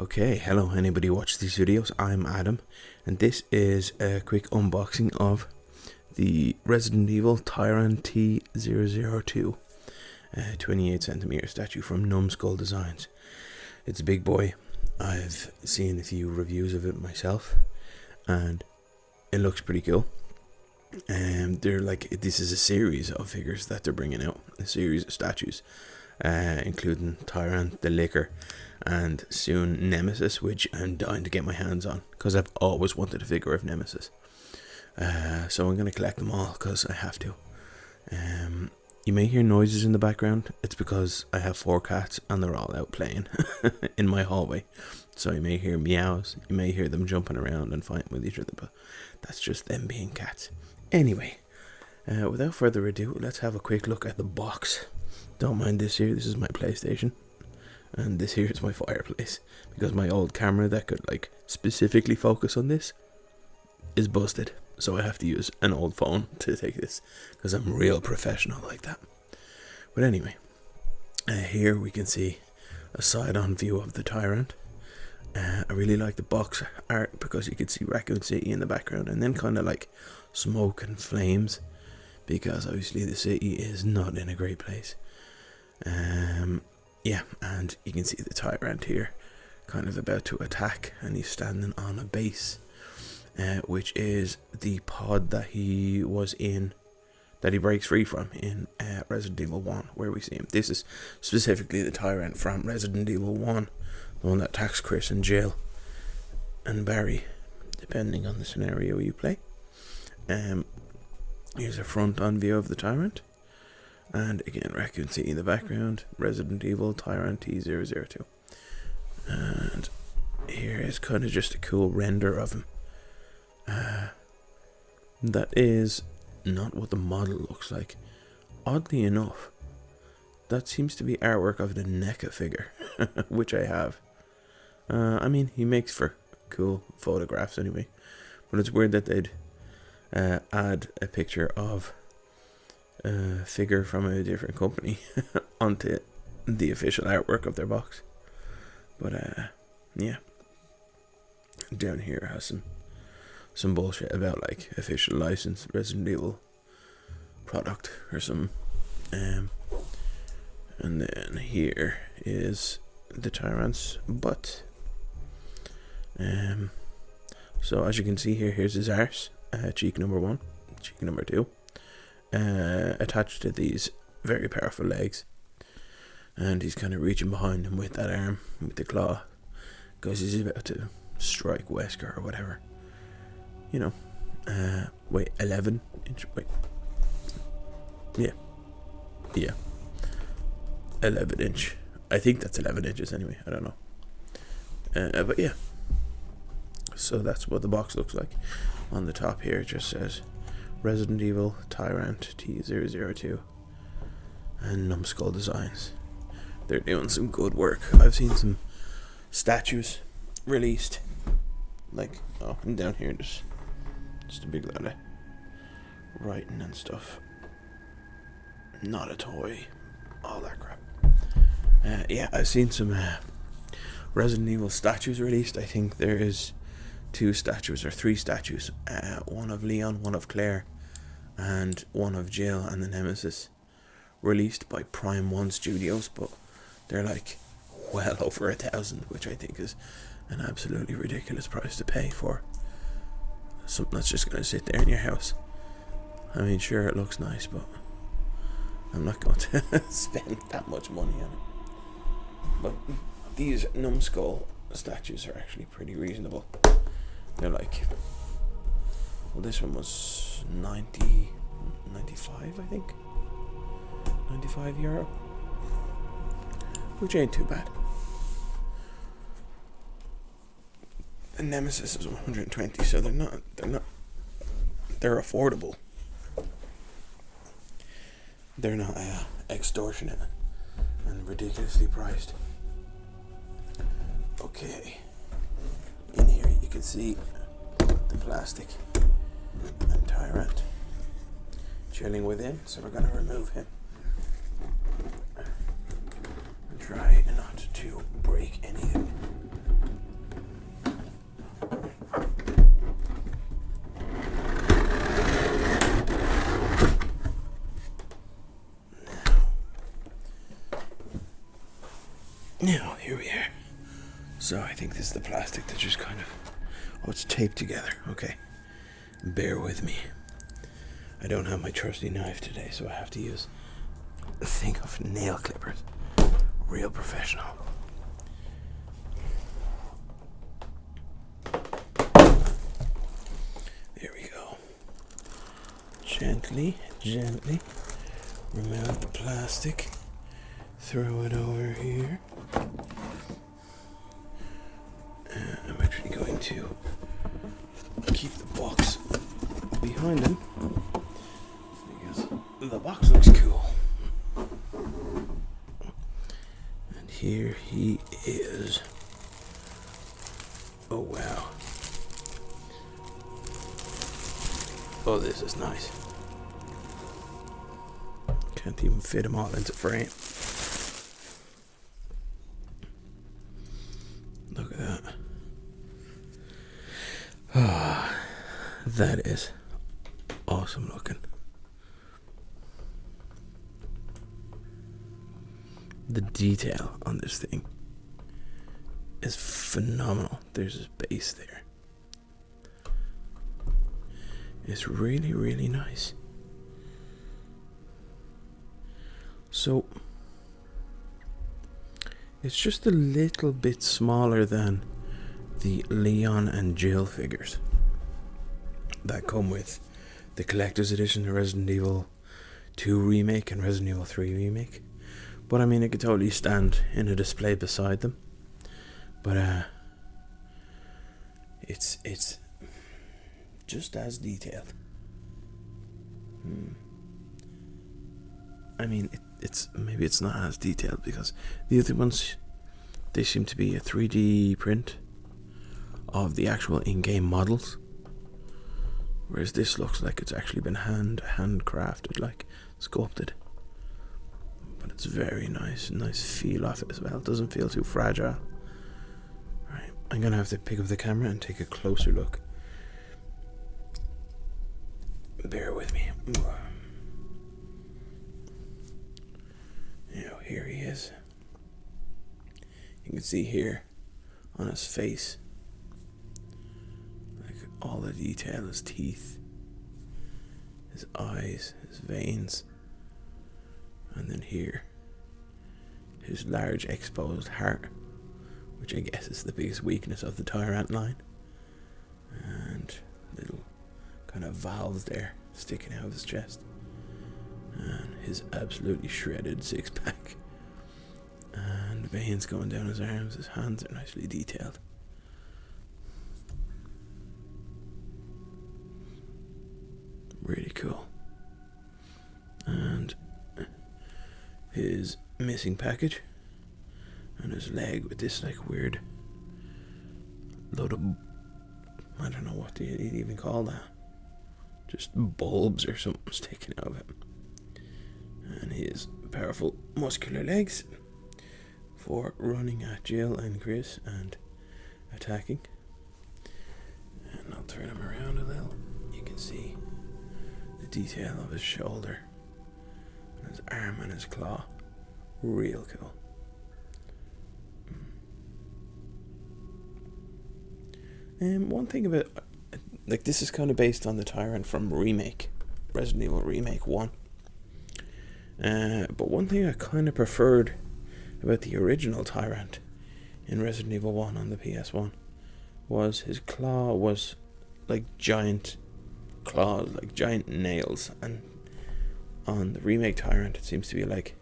Okay, hello anybody who watches these videos, I'm Adam, and this is a quick unboxing of the Resident Evil Tyrant T-002 28cm statue from Numskull Designs. It's a big boy. I've seen a few reviews of it myself, and it looks pretty cool. This is a series of figures that they're bringing out, a series of statues, including Tyrant the Licker, and soon Nemesis, which I'm dying to get my hands on because I've always wanted a figure of Nemesis. So I'm going to collect them all because I have to. You may hear noises in the background. It's because I have 4 cats and they're all out playing in my hallway. So you may hear meows, you may hear them jumping around and fighting with each other, but that's just them being cats. Anyway, without further ado, let's have a quick look at the box. Don't mind this here, this is my PlayStation. And this here is my fireplace, because my old camera that could specifically focus on this is busted, so I have to use an old phone to take this, because I'm real professional like that. But anyway, here we can see a side-on view of the Tyrant. I really like the box art because you can see Raccoon City in the background, and then kind of like smoke and flames, because obviously the city is not in a great place. Yeah, and you can see the Tyrant here kind of about to attack, and he's standing on a base, which is the pod that he was in, that he breaks free from in Resident Evil 1, where we see him. This is specifically the Tyrant from Resident Evil 1, the one that attacks Chris and Jill and Barry, depending on the scenario you play. Here's a front-on view of the Tyrant. And again, Raccoon City in the background, Resident Evil Tyrant T-002. And here is kind of just a cool render of him. That is not what the model looks like. Oddly enough, that seems to be artwork of the NECA figure, which I have. I mean, he makes for cool photographs anyway. But it's weird that they'd add a picture of a figure from a different company onto the official artwork of their box. But yeah, down here has some bullshit about official license Resident Evil product or something. And then here is the Tyrant's butt. So as you can see here, here's his arse, cheek number 1, cheek number 2. Attached to these very powerful legs, and he's kind of reaching behind him with that arm, with the claw, because he's about to strike Wesker or whatever, you know. Wait, 11 inch, wait, yeah, 11 inch, I think that's 11 inches anyway, I don't know, but yeah, so that's what the box looks like. On the top here it just says Resident Evil Tyrant T-002 and Numskull Designs. They're doing some good work. I've seen some statues released, and down here just a big lot of writing and stuff. Not a toy, all that crap. Yeah, I've seen some Resident Evil statues released. I think there is 2 statues or 3 statues, one of Leon, one of Claire, and one of Jill and the Nemesis, released by Prime 1 Studios, but they're well over 1,000, which I think is an absolutely ridiculous price to pay for something that's just going to sit there in your house. I mean, sure, it looks nice, but I'm not going to spend that much money on it. But these Numskull statues are actually pretty reasonable. They're well, this one was 95, I think. 95 euro. Which ain't too bad. The Nemesis is 120, so they're affordable. They're not extortionate and ridiculously priced. Okay. In here you can see the plastic and Tyrant chilling within, so we're going to remove him and try not to break anything. So I think this is the plastic that just kind of, oh, it's taped together. Okay, bear with me. I don't have my trusty knife today, so I have to use a thing of nail clippers. Real professional. There we go. Gently, gently remove the plastic. Throw it over here. I'm actually going to keep the box behind him because the box looks cool. And here he is. Oh wow. Oh, this is nice. Can't even fit them all into frame. Look at that. Ah, that is awesome looking. The detail on this thing is phenomenal. There's this base there. It's really, really nice. So it's just a little bit smaller than the Leon and Jill figures that come with the collector's edition of Resident Evil 2 Remake and Resident Evil 3 Remake. But I mean, it could totally stand in a display beside them. But it's just as detailed. I mean, maybe it's not as detailed because the other ones, they seem to be a 3D print of the actual in-game models, whereas this looks like it's actually been handcrafted, like sculpted. But it's very nice feel off it as well. It doesn't feel too fragile. Right, I'm gonna have to pick up the camera and take a closer look. Bear with me. Here he is. You can see here on his face, like all the detail, his teeth, his eyes, his veins, and then here, his large exposed heart, which I guess is the biggest weakness of the Tyrant line, and little kind of valves there sticking out of his chest, and his absolutely shredded six-pack, and veins going down his arms. His hands are nicely detailed. Really cool. And his missing package, and his leg with this like weird load of, I don't know what you'd even call that, just bulbs or something sticking out of it. And his powerful muscular legs for running at Jill and Chris and attacking. And I'll turn him around a little. You can see the detail of his shoulder and his arm and his claw. Real cool. One thing about, like, this is kind of based on the Tyrant from Remake, Resident Evil Remake 1. But one thing I kind of preferred about the original Tyrant in Resident Evil 1 on the PS1 was his claw was like giant claws, like giant nails, and on the remake Tyrant it seems to be like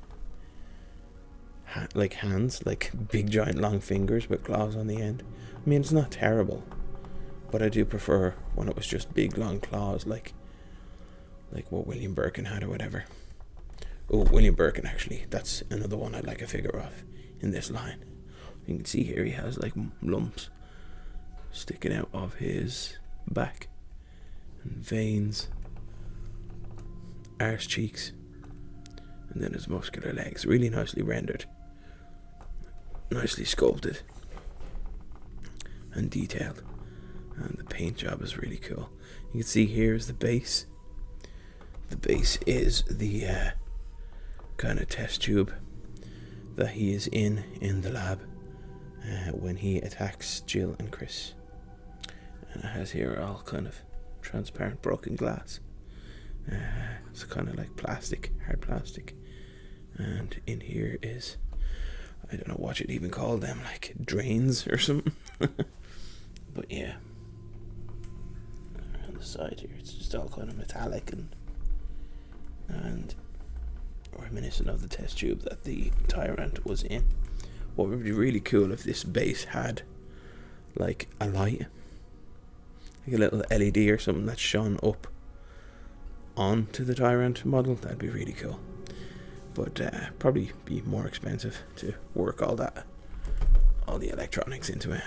hands, like big giant long fingers with claws on the end. I mean, it's not terrible, but I do prefer when it was just big long claws, like what William Birkin had or whatever. Oh, William Birkin, actually, that's another one I'd like a figure of in this line. You can see here he has like lumps sticking out of his back, and veins, arse cheeks, and then his muscular legs, really nicely rendered, nicely sculpted and detailed, and the paint job is really cool. You can see here is the base. The base is the kind of test tube that he is in the lab, when he attacks Jill and Chris. And it has here all kind of transparent broken glass. It's kind of like plastic, hard plastic. And in here is, I don't know what you'd even call them, like drains or something. But yeah, on the side here, it's just all kind of metallic and reminiscent of the test tube that the Tyrant was in. What would be really cool if this base had like a light, like a little LED or something that shone up onto the Tyrant model. That'd be really cool, but probably be more expensive to work all the electronics into it.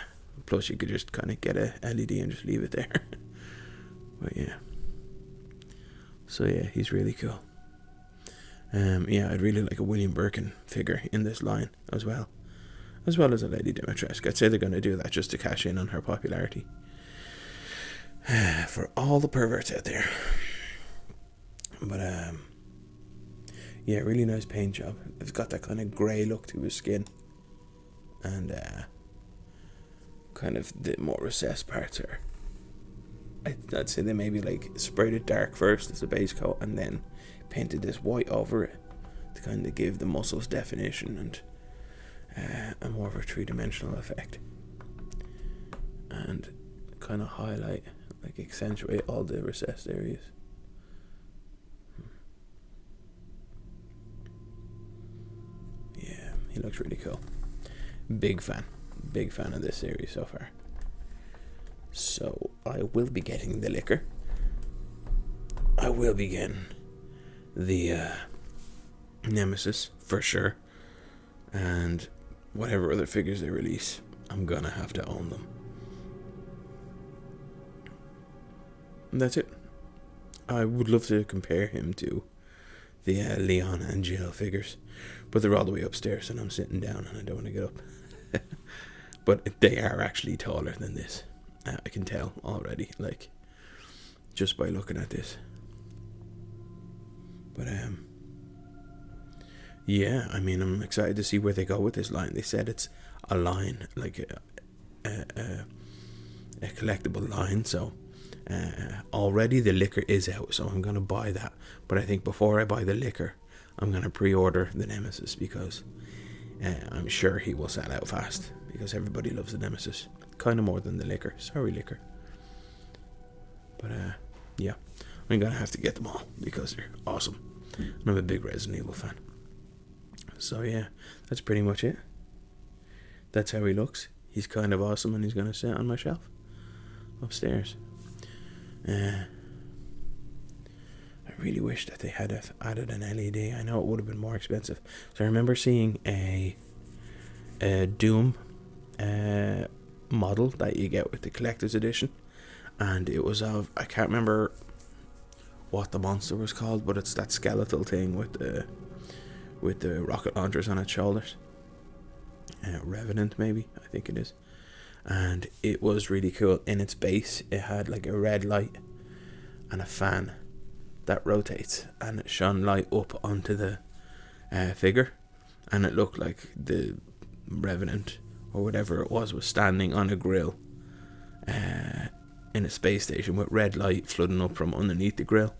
Plus you could just kind of get a LED and just leave it there. But yeah, so yeah, he's really cool. Yeah, I'd really like a William Birkin figure in this line as well as a Lady Dimitrescu. I'd say they're going to do that just to cash in on her popularity. For all the perverts out there. But yeah, really nice paint job. It's got that kind of grey look to his skin, and kind of the more recessed parts are, I'd say they maybe like sprayed it dark first as a base coat and then painted this white over it to kind of give the muscles definition and a more of a three-dimensional effect, and kind of highlight, like accentuate all the recessed areas. Yeah, he looks really cool. Big fan of this series so far. So I will be getting the liquor. I will be getting the Nemesis for sure, and whatever other figures they release, I'm gonna have to own them. And that's it. I would love to compare him to the Leon and Jill figures, but they're all the way upstairs and I'm sitting down and I don't want to get up. But they are actually taller than this. I can tell already, like, just by looking at this. But yeah, I mean, I'm excited to see where they go with this line. They said it's a line, like a collectible line, so already the liquor is out, so I'm going to buy that. But I think before I buy the liquor, I'm going to pre-order the Nemesis, because I'm sure he will sell out fast, because everybody loves the Nemesis. Kind of more than the liquor. Sorry, liquor. But yeah, I'm going to have to get them all because they're awesome. And I'm a big Resident Evil fan. So yeah, that's pretty much it. That's how he looks. He's kind of awesome, and he's going to sit on my shelf upstairs. I really wish that they had added an LED. I know it would have been more expensive. So I remember seeing a Doom model that you get with the collector's edition, and it was of, I can't remember what the monster was called, but it's that skeletal thing with the rocket launchers on its shoulders. Revenant, maybe, I think it is. And it was really cool. In its base, it had like a red light and a fan that rotates, and it shone light up onto the figure, and it looked like the Revenant or whatever it was standing on a grill in a space station with red light flooding up from underneath the grill,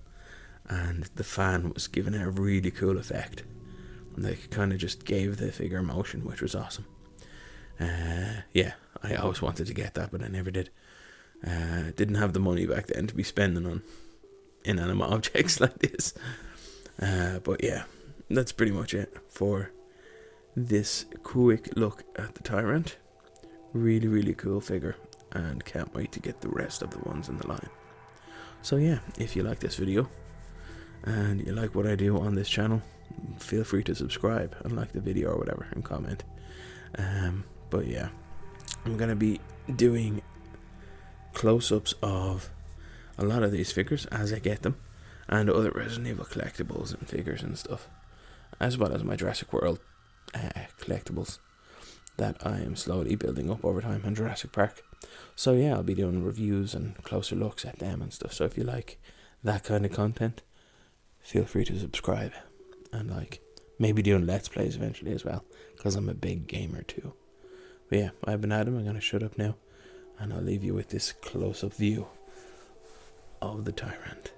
and the fan was giving it a really cool effect, and they kind of just gave the figure motion, which was awesome. Yeah, I always wanted to get that, but I never did. Didn't have the money back then to be spending on inanimate objects like this. But yeah, that's pretty much it for this quick look at the Tyrant. Really, really cool figure, and can't wait to get the rest of the ones in the line. So yeah, if you like this video and you like what I do on this channel, feel free to subscribe and like the video or whatever, and comment. But yeah, I'm gonna be doing close-ups of a lot of these figures as I get them, and other Resident Evil collectibles and figures and stuff, as well as my Jurassic World collectibles that I am slowly building up over time, and Jurassic Park. So yeah, I'll be doing reviews and closer looks at them and stuff. So if you like that kind of content, feel free to subscribe, and like maybe doing Let's Plays eventually as well, because I'm a big gamer too. But yeah, I've been Adam. I'm going to shut up now, and I'll leave you with this close-up view of the Tyrant.